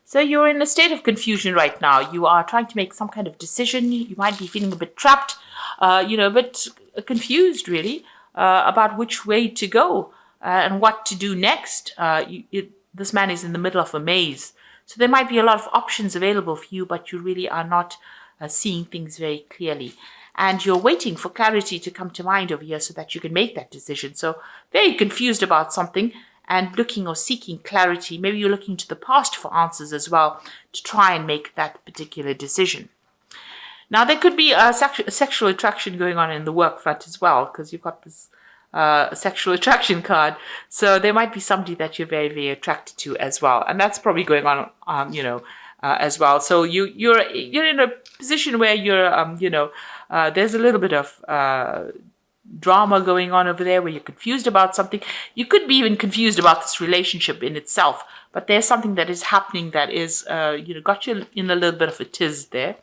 So you're in a state of confusion right now. You are trying to make some kind of decision. You might be feeling a bit trapped, a bit confused, really, about which way to go and what to do next. This man is in the middle of a maze. So there might be a lot of options available for you, but you really are not seeing things very clearly. And you're waiting for clarity to come to mind over here so that you can make that decision. So very confused about something and looking or seeking clarity. Maybe you're looking to the past for answers as well to try and make that particular decision. Now, there could be a sexual attraction going on in the work front as well, because you've got this sexual attraction card. So there might be somebody that you're very, very attracted to as well. And that's probably going on, as well. So you're in a position where there's a little bit of drama going on over there where you're confused about something. You could be even confused about this relationship in itself, but there's something that is happening that is, got you in a little bit of a tiz there.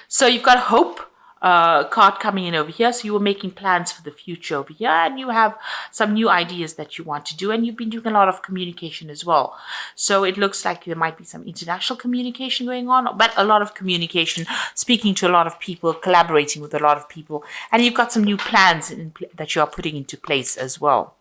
So you've got hope card coming in over here. So you were making plans for the future over here, and you have some new ideas that you want to do, and you've been doing a lot of communication as well. So it looks like there might be some international communication going on, but a lot of communication, speaking to a lot of people, collaborating with a lot of people, and you've got some new plans that you are putting into place as well.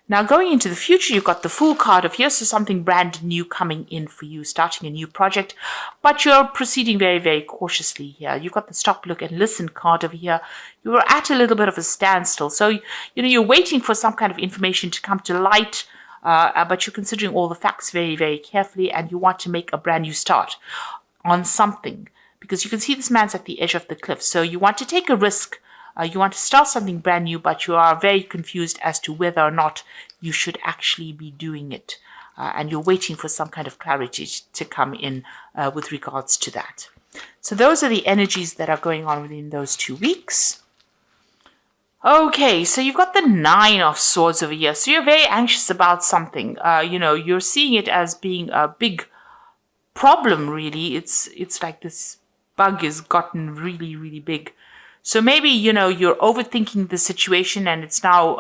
Now, going into the future, you've got the Fool card of here, so something brand new coming in for you, starting a new project, but you're proceeding very, very cautiously here. You've got the Stop, Look, and Listen card over here. You're at a little bit of a standstill, so you're waiting for some kind of information to come to light, but you're considering all the facts very, very carefully, and you want to make a brand new start on something, because you can see this man's at the edge of the cliff, so you want to take a risk. You want to start something brand new, but you are very confused as to whether or not you should actually be doing it. And you're waiting for some kind of clarity to come in with regards to that. So those are the energies that are going on within those 2 weeks. Okay, so you've got the Nine of Swords over here. So you're very anxious about something. You're seeing it as being a big problem, really. It's like this bug has gotten really, really big. So maybe, you're overthinking the situation, and it's now,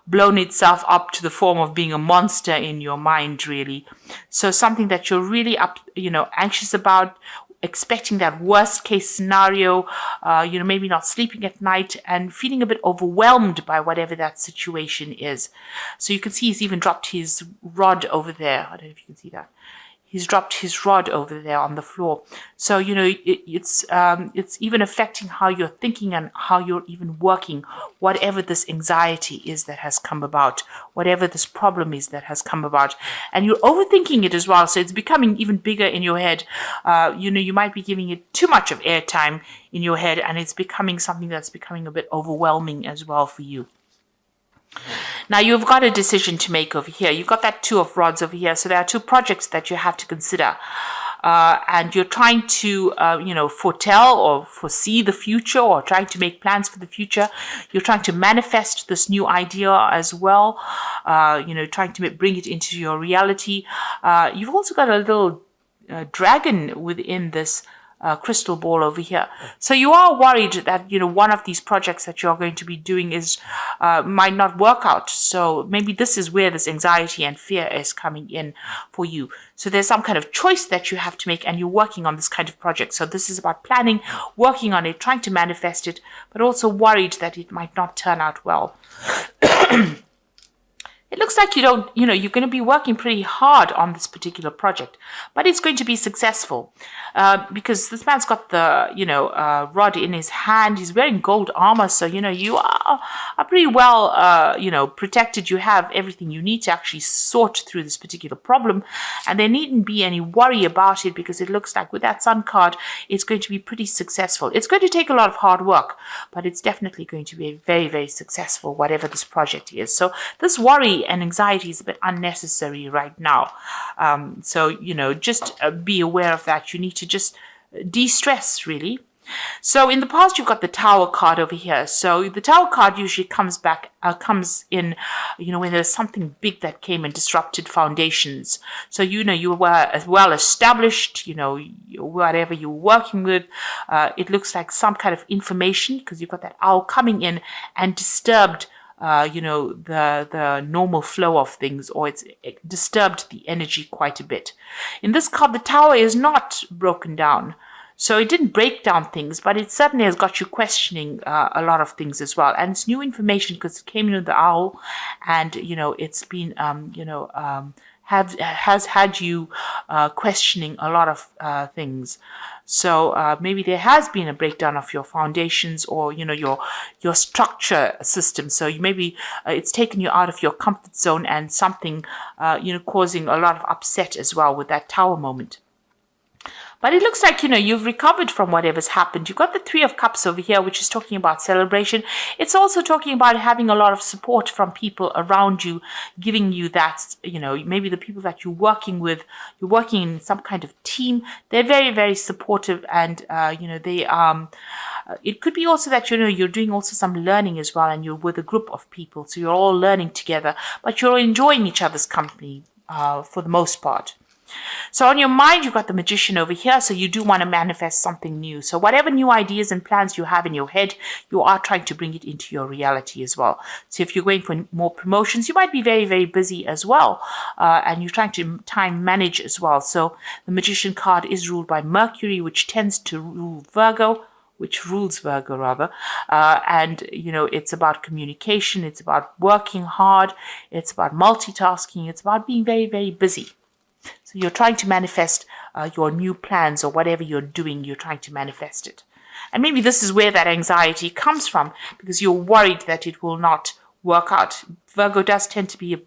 blown itself up to the form of being a monster in your mind, really. So something that you're really anxious about, expecting that worst case scenario, maybe not sleeping at night and feeling a bit overwhelmed by whatever that situation is. So you can see he's even dropped his rod over there. I don't know if you can see that. He's dropped his rod over there on the floor. So, it's even affecting how you're thinking and how you're even working, whatever this anxiety is that has come about, whatever this problem is that has come about. And you're overthinking it as well. So it's becoming even bigger in your head. You might be giving it too much of airtime in your head, and it's becoming something that's becoming a bit overwhelming as well for you. Now, you've got a decision to make over here. You've got that Two of Rods over here. So there are two projects that you have to consider. And you're trying to, foretell or foresee the future, or trying to make plans for the future. You're trying to manifest this new idea as well, trying to bring it into your reality. You've also got a little dragon within this crystal ball over here. So you are worried that, one of these projects that you're going to be doing might not work out. So maybe this is where this anxiety and fear is coming in for you. So there's some kind of choice that you have to make, and you're working on this kind of project. So this is about planning, working on it, trying to manifest it, but also worried that it might not turn out well. It looks like you're going to be working pretty hard on this particular project, but it's going to be successful because this man's got the, rod in his hand. He's wearing gold armor. So, you are pretty well, protected. You have everything you need to actually sort through this particular problem. And there needn't be any worry about it, because it looks like with that Sun card, it's going to be pretty successful. It's going to take a lot of hard work, but it's definitely going to be very, very successful, whatever this project is. So this worry and anxiety is a bit unnecessary right now. Just be aware of that. You need to just de-stress, really. So in the past, you've got the Tower card over here. So the Tower card usually comes in, when there's something big that came and disrupted foundations. So, you were well established, whatever you're working with. It looks like some kind of information, because you've got that owl coming in and disturbed the normal flow of things, or it disturbed the energy quite a bit. In this card, the Tower is not broken down. So it didn't break down things, but it certainly has got you questioning a lot of things as well. And it's new information because it came in with the owl, and it's been has had you questioning a lot of things. So maybe there has been a breakdown of your foundations, or your structure system. So maybe it's taken you out of your comfort zone, and something causing a lot of upset as well with that Tower moment. But it looks like, you've recovered from whatever's happened. You've got the Three of Cups over here, which is talking about celebration. It's also talking about having a lot of support from people around you, giving you that, maybe the people that you're working with, you're working in some kind of team. They're very, very supportive, and, it could be also that, you're doing also some learning as well, and you're with a group of people. So you're all learning together, but you're enjoying each other's company for the most part. So on your mind, you've got the Magician over here. So you do want to manifest something new. So whatever new ideas and plans you have in your head, you are trying to bring it into your reality as well. So if you're going for more promotions, you might be very, very busy as well. And you're trying to time manage as well. So the Magician card is ruled by Mercury, which tends to rule Virgo. Which rules Virgo rather, and it's about communication, it's about working hard, it's about multitasking, it's about being very, very busy. So you're trying to manifest your new plans, or whatever you're doing, you're trying to manifest it. And maybe this is where that anxiety comes from, because you're worried that it will not work out. Virgo does tend to be a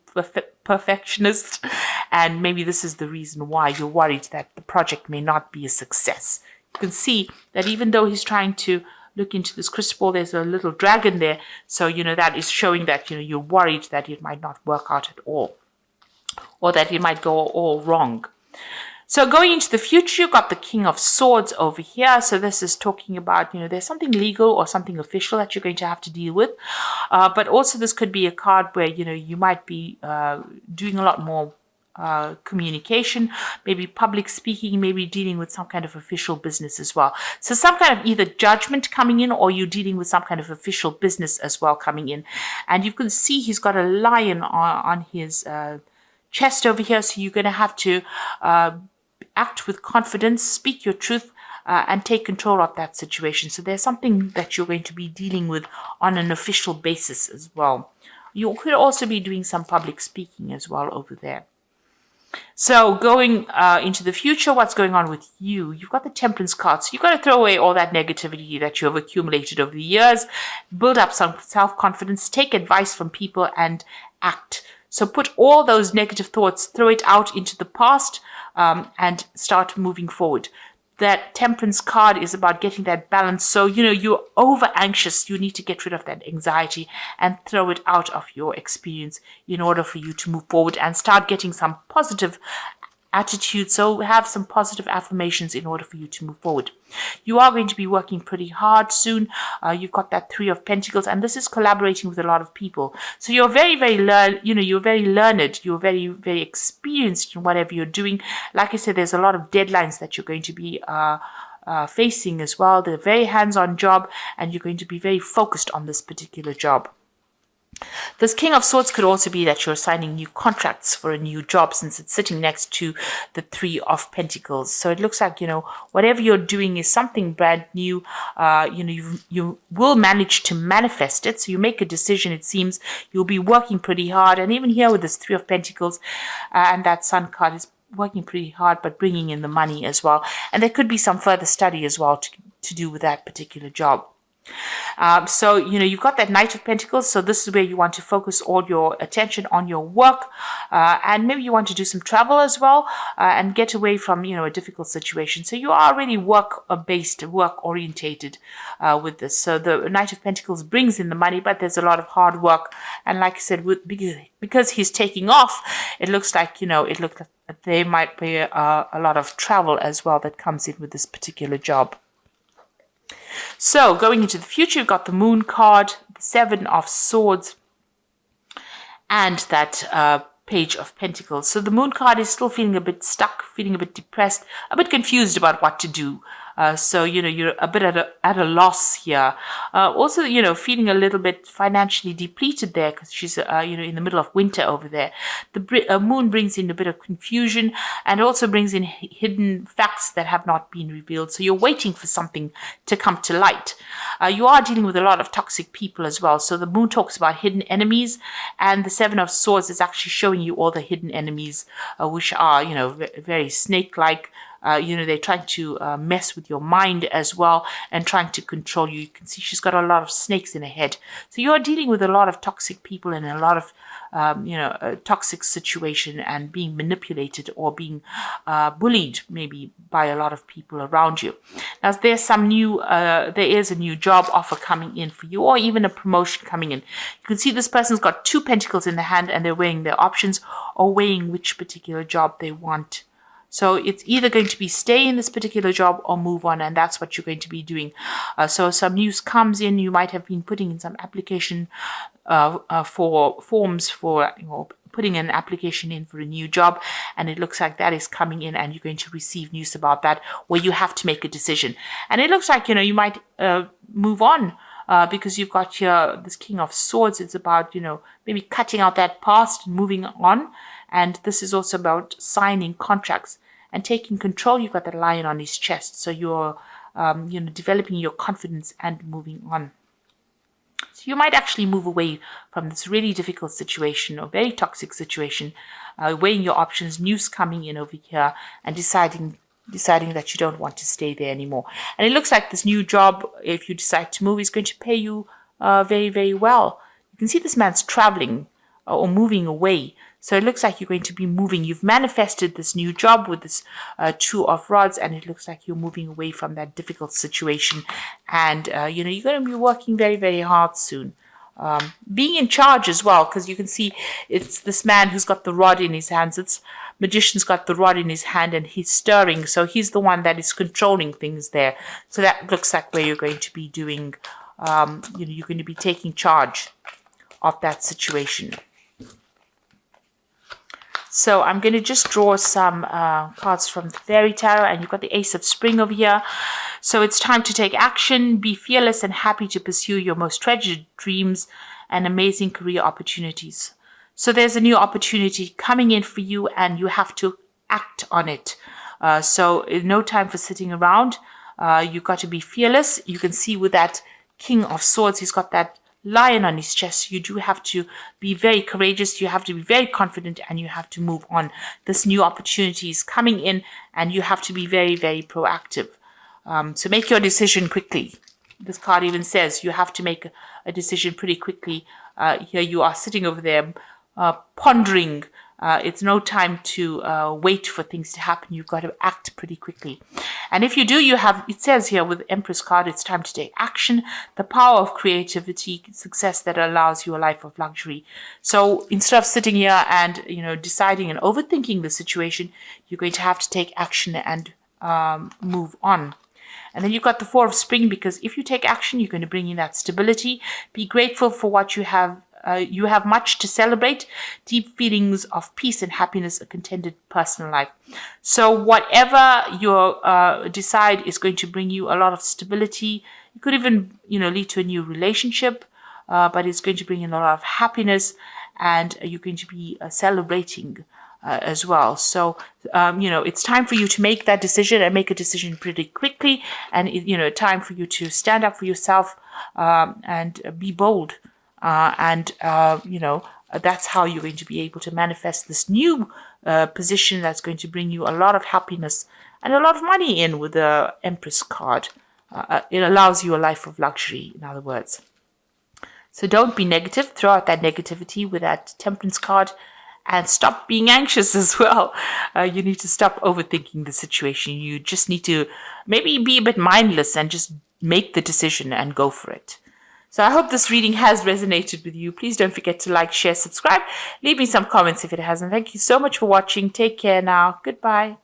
perfectionist, and maybe this is the reason why you're worried that the project may not be a success. You can see that even though he's trying to look into this crystal ball, there's a little dragon there. So, that is showing that, you're worried that it might not work out at all, or that it might go all wrong. So going into the future, you've got the King of Swords over here. So this is talking about, there's something legal or something official that you're going to have to deal with. But also this could be a card where, you might be doing a lot more communication, maybe public speaking, maybe dealing with some kind of official business as well. So some kind of either judgment coming in, or you're dealing with some kind of official business as well coming in. And you can see he's got a lion on his chest over here. So you're going to have to act with confidence, speak your truth, and take control of that situation. So there's something that you're going to be dealing with on an official basis as well. You could also be doing some public speaking as well over there. So going into the future, what's going on with you? You've got the Temperance card. So you've got to throw away all that negativity that you have accumulated over the years, build up some self-confidence, take advice from people, and act. So put all those negative thoughts, throw it out into the past, and start moving forward. That Temperance card is about getting that balance. So, you're over anxious. You need to get rid of that anxiety and throw it out of your experience in order for you to move forward and start getting some positive attitude. So have some positive affirmations in order for you to move forward. You are going to be working pretty hard soon. You've got that Three of Pentacles, and this is collaborating with a lot of people. So you're very, very you're very learned. You're very, very experienced in whatever you're doing. Like I said, there's a lot of deadlines that you're going to be facing as well. They're a very hands-on job, and you're going to be very focused on this particular job. This King of Swords could also be that you're signing new contracts for a new job, since it's sitting next to the Three of Pentacles. So it looks like, whatever you're doing is something brand new. You will manage to manifest it. So you make a decision, it seems. You'll be working pretty hard. And even here with this Three of Pentacles and that Sun card is working pretty hard, but bringing in the money as well. And there could be some further study as well to do with that particular job. So, you've got that Knight of Pentacles. So this is where you want to focus all your attention on your work. And maybe you want to do some travel as well, and get away from, a difficult situation. So you are really work-based, work-orientated with this. So the Knight of Pentacles brings in the money, but there's a lot of hard work. And like I said, because he's taking off, it looks like, there might be a lot of travel as well that comes in with this particular job. So going into the future, you've got the Moon card, the Seven of Swords, and that Page of Pentacles. So the Moon card is still feeling a bit stuck, feeling a bit depressed, a bit confused about what to do. So, you're a bit at a loss here. Also, feeling a little bit financially depleted there because she's, in the middle of winter over there. The moon brings in a bit of confusion and also brings in hidden facts that have not been revealed. So you're waiting for something to come to light. You are dealing with a lot of toxic people as well. So the moon talks about hidden enemies, and the Seven of Swords is actually showing you all the hidden enemies, which are, very snake-like. They're trying to mess with your mind as well and trying to control you. You can see she's got a lot of snakes in her head. So you're dealing with a lot of toxic people and a lot of, a toxic situation and being manipulated or being bullied maybe by a lot of people around you. Now, there is a new job offer coming in for you, or even a promotion coming in. You can see this person's got 2 pentacles in their hand and they're weighing their options or weighing which particular job they want. So it's either going to be stay in this particular job or move on, and that's what you're going to be doing. So some news comes in. You might have been putting in some application for forms for putting an application in for a new job, and it looks like that is coming in, and you're going to receive news about that where you have to make a decision. And it looks like you might move on. Because you've got here this King of Swords. It's about, maybe cutting out that past and moving on. And this is also about signing contracts and taking control. You've got that lion on his chest. So you're, developing your confidence and moving on. So you might actually move away from this really difficult situation or very toxic situation, weighing your options, news coming in over here, and deciding that you don't want to stay there anymore. And it looks like this new job, if you decide to move, is going to pay you very, very well. You can see this man's traveling or moving away. So it looks like you're going to be moving. You've manifested this new job with this 2 of rods, and it looks like you're moving away from that difficult situation. And, you're going to be working very, very hard soon. Being in charge as well, because you can see it's this man who's got the rod in his hands. It's magician's got the rod in his hand and he's stirring, so he's the one that is controlling things there. So that looks like where you're going to be doing, you're going to be taking charge of that situation. So I'm going to just draw some cards from the Fairy Tarot, and you've got the Ace of Spring over here. So it's time to take action, be fearless and happy to pursue your most treasured dreams and amazing career opportunities. So there's a new opportunity coming in for you, and you have to act on it. So no time for sitting around. You've got to be fearless. You can see with that King of Swords, he's got that lion on his chest. You do have to be very courageous. You have to be very confident, and you have to move on. This new opportunity is coming in, and you have to be very, very proactive. So make your decision quickly. This card even says you have to make a decision pretty quickly. Here you are sitting over there pondering. It's no time to wait for things to happen. You've got to act pretty quickly. And if you do, it says here with the Empress card, it's time to take action. The power of creativity, success that allows you a life of luxury. So instead of sitting here and, deciding and overthinking the situation, you're going to have to take action and move on. And then you've got the Four of Spring, because if you take action, you're going to bring in that stability. Be grateful for what you have. You have much to celebrate, deep feelings of peace and happiness, a contented personal life. So whatever you decide is going to bring you a lot of stability. It could even, lead to a new relationship, but it's going to bring in a lot of happiness, and you're going to be celebrating as well. So, it's time for you to make that decision, and make a decision pretty quickly. And, time for you to stand up for yourself and be bold. That's how you're going to be able to manifest this new position that's going to bring you a lot of happiness and a lot of money in with the Empress card. It allows you a life of luxury, in other words. So don't be negative. Throw out that negativity with that Temperance card, and stop being anxious as well. You need to stop overthinking the situation. You just need to maybe be a bit mindless and just make the decision and go for it. So I hope this reading has resonated with you. Please don't forget to like, share, subscribe. Leave me some comments if it hasn't. Thank you so much for watching. Take care now. Goodbye.